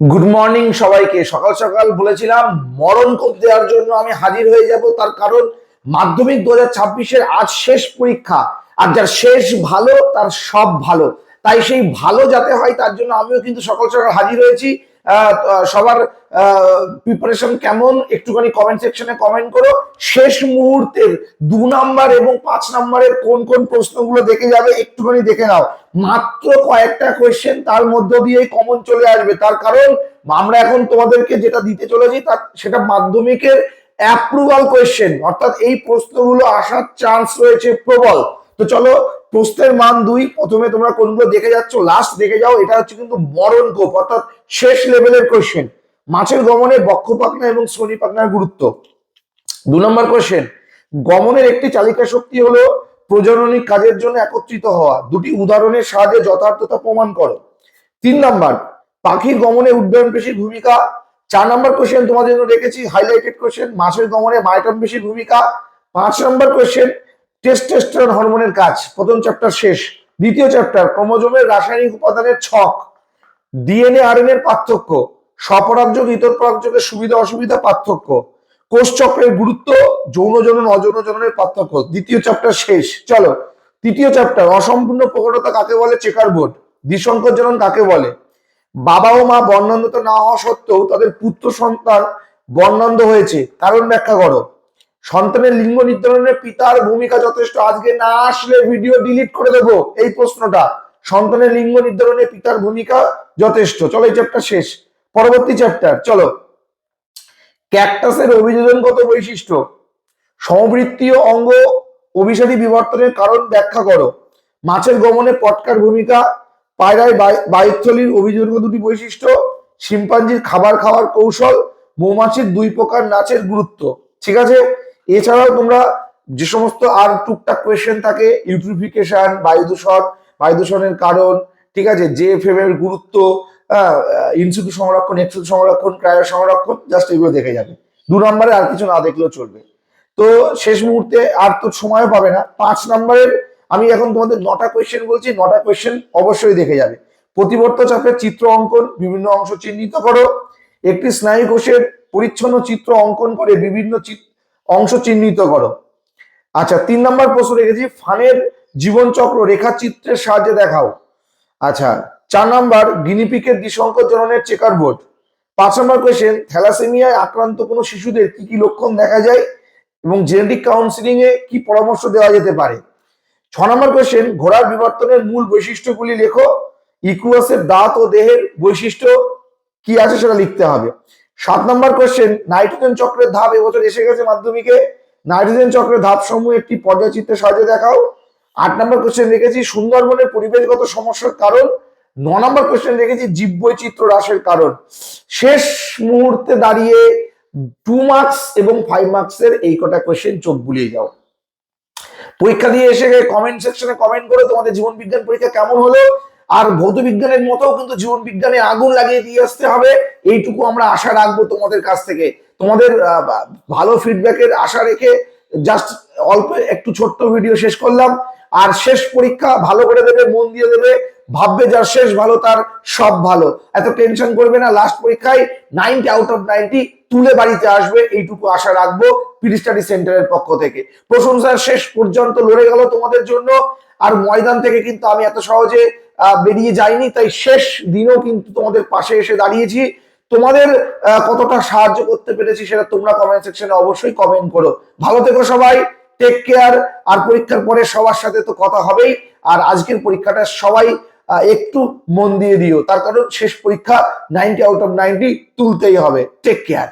Good morning সবাইকে। সকাল সকাল বলেছিলাম মরণ কোপ দেওয়ার জন্য আমি হাজির হয়ে যাব, তার কারণ মাধ্যমিক 2026-এর আজ শেষ পরীক্ষা। আর যার শেষ ভালো তার সব ভালো, তাই সেই ভালো যাতে হয় তার জন্য আমিও কিন্তু সকাল সকাল হাজির হয়েছি। সবার প্রিপারেশন কেমন একটুখানি কমেন্ট সেকশনে কমেন্ট করো। শেষ মুহূর্তের 2 নাম্বার এবং 5 নাম্বারের কোন কোন প্রশ্নগুলো দেখে যাবে একটুখানি দেখে নাও। মাত্র কয়েকটা কোয়েশ্চেন, তার মধ্য দিয়ে কমন চলে আসবে, তার কারণ আমরা এখন তোমাদেরকে যেটা দিতে চলেছি তার সেটা মাধ্যমিকের অ্যাপ্রুভাল কোয়েশ্চেন, অর্থাৎ এই প্রশ্নগুলো আসার চান্স রয়েছে প্রবল। তো চলো, প্রশ্নের মান 2। প্রথমে তোমরা কোনগুলো দেখে যাচ্ছ লাস্ট দেখে যাও। এটা হচ্ছে কিন্তু মরণ কোপ, অর্থাৎ শেষ লেভেলের কোয়েশ্চেন। মাছের গমনে বক্ষ পাখনা এবং শ্রোণী পাখনার গুরুত্ব। 2 নম্বর কোয়েশ্চেন, গমনের একটি চালিকা শক্তি হলো প্রজননিক কাজের জন্য একত্রিত হওয়া। দুটি উদাহরণের সাহায্যে যথার্থতা প্রমাণ করো। 3 নম্বর, পাখির গমনে উড্ডয়ন পেশির ভূমিকা। 4 নম্বর কোয়েশ্চেন তোমাদের জন্য রেখেছি হাইলাইটেড কোয়েশ্চেন, মাছের গমনে মাইটন পেশির ভূমিকা। 5 নম্বর কোয়েশ্চেন, টেস্টোস্টেরন হরমোনের কাজ। প্রথম চ্যাপ্টার শেষ। দ্বিতীয় চ্যাপ্টার, ক্রোমোজোমের রাসায়নিক উপাদানের ছক। ডিএনএ আরএনএ এর পার্থক্য। স্বপরাগযোগ ইতর পরাগযোগের সুবিধা অসুবিধা পার্থক্য। কোষ চক্রের গুরুত্ব, যৌন জনন অযৌন জননের পার্থক্য। দ্বিতীয় চ্যাপ্টার শেষ। চলো, তৃতীয় চ্যাপ্টার, অসম্পূর্ণ প্রকটতা কাকে বলে, চেকার বোর্ড। দ্বিসংকর জনন কাকে বলে। বাবা ও মা বর্ণান্ধ না হওয়া সত্ত্বেও তাদের পুত্র সন্তান বর্ণান্ধ হয়েছে, কারণ ব্যাখ্যা করো। সন্তানের লিঙ্গ নির্ধারণে পিতার ভূমিকা যথেষ্ট। আজকে না আসলে ভিডিও ডিলিট করে দেবো এই প্রশ্নটা। সন্তানের লিঙ্গ নির্ধারণে পিতার ভূমিকা যথেষ্ট। চলো, এই চ্যাপ্টার শেষ। পরবর্তী চ্যাপ্টার, চলো। ক্যাকটাসের অভিযোজনগত বৈশিষ্ট্য। সমবৃত্তীয় অঙ্গ অভিসারী বিবর্তনের কারণ ব্যাখ্যা করো। মাছের গমনে পটকার ভূমিকা। পায়রায় বায়ুথলির অভিযোজনগত দুটি বৈশিষ্ট্য। শিম্পাঞ্জির খাবার খাওয়ার কৌশল। মৌমাছির 2 প্রকার নাচের গুরুত্ব। ঠিক আছে, এছাড়াও তোমরা যে সমস্ত আর টুকটাক কোয়েশ্চেন থাকে, ইউট্রিফিকেশন, বায়ু দূষণ, বায়ু দূষণের কারণ, ঠিক আছে, জেএফএম এর গুরুত্ব, ইনসিটু সংরক্ষণ, এক্সিটু সংরক্ষণ, ক্রায়ো সংরক্ষণ, জাস্ট এগুলো দেখে যাবে। 2 নম্বরে আর কিছু না দেখলেও চলবে। তো শেষ মুহূর্তে আর তো সময় পাবে না। 5 নম্বরের আমি এখন তোমাদের 9টা কোয়েশ্চেন বলছি, 9টা কোয়েশ্চেন অবশ্যই দেখে যাবে। প্রতিবর্ত চাপের চিত্র অঙ্কন, বিভিন্ন অংশ চিহ্নিত করো। একটি স্নায়ু কোষের পরিচ্ছন্ন চিত্র অঙ্কন করে বিভিন্ন অংশ চিহ্নিত করো। আচ্ছা, 3 নম্বর প্রশ্ন রেখেছি, ফানের জীবনচক্র রেখাচিত্রের সাহায্যে দেখাও। আচ্ছা, 4 নম্বর, গিনিপিকের দ্বিসংকর জননের চেকার বোর্ড। 5 নম্বর কোয়েশ্চেন, থ্যালাসেমিয়ায় আক্রান্ত কোনো শিশুদের কি কি লক্ষণ দেখা যায় এবং জেনেটিক কাউন্সিলিং এ কি পরামর্শ দেওয়া যেতে পারে। 6 নম্বর কোয়েশ্চেন, ঘোড়ার বিবর্তনের মূল বৈশিষ্ট্যগুলি লেখো। ইকুয়াসের দাঁত ও দেহের বৈশিষ্ট্য কি আছে সেটা লিখতে হবে। 7 নম্বর কোয়েশ্চেন, নাইট্রোজেন চক্রের ধাপ এবছর এসে গেছে মাধ্যমিকে। নাইট্রোজেন চক্রের ধাপ সমূহ একটি পর্যায়চিত্রের সাহায্যে দেখাও। 8 নম্বর কোয়েশ্চেন রেখেছি সুন্দরবনের পরিবেশগত সমস্যার কারণ। 9 নম্বর কোয়েশ্চেন রেখেছি জীববৈচিত্র্য হ্রাসের কারণ। শেষ মুহূর্তে দাঁড়িয়ে 2 মার্কস এবং 5 মার্কসের এই কটা কোয়েশ্চেন চোখ বুলিয়ে যাও। পরীক্ষা দিয়ে এসে কমেন্ট সেকশনে কমেন্ট করে তোমাদের জীবন বিজ্ঞান পরীক্ষা কেমন হলো। আর ভৌত বিজ্ঞানের মতো কিন্তু জীবন বিজ্ঞানে আগুন লাগিয়ে দিয়ে আসতে হবে, এইটুকু আমরা আশা রাখবো তোমাদের কাছ থেকে। তোমাদের ভালো ফিডব্যাকের আশা রেখে জাস্ট অল্প একটু ছোট্ট ভিডিও শেষ করলাম। আর শেষ পরীক্ষা ভালো করে দেবে, মন দিয়ে দেবে, ভাববে যার শেষ ভালো তার সব ভালো। এত টেনশন করবে না, লাস্ট পরীক্ষায় 90 আউট অফ 90 তুলে বাড়িতে আসবে, এইটুকু আশা রাখবো পিডি স্টাডি সেন্টারের পক্ষ থেকে। প্রশংসার শেষ পর্যন্ত লড়ে গেল তোমাদের জন্য। আর ময়দান থেকে কিন্তু আমি এত সহজে বেরিয়ে যাইনি, তাই শেষ দিনও কিন্তু তোমাদের পাশে এসে দাঁড়িয়েছি। তোমাদের কতটা সাহায্য করতে পেরেছি সেটা তোমরা কমেন্ট সেকশনে অবশ্যই কমেন্ট করো। ভালো থেকো সবাই, টেক কেয়ার। আর পরীক্ষার পরে সবার সাথে তো কথা হবেই। আর আজকের পরীক্ষাটা সবাই একটু মন দিয়ে দিও, তার কারণ শেষ পরীক্ষা 90 আউট অফ 90 তুলতেই হবে। Take care.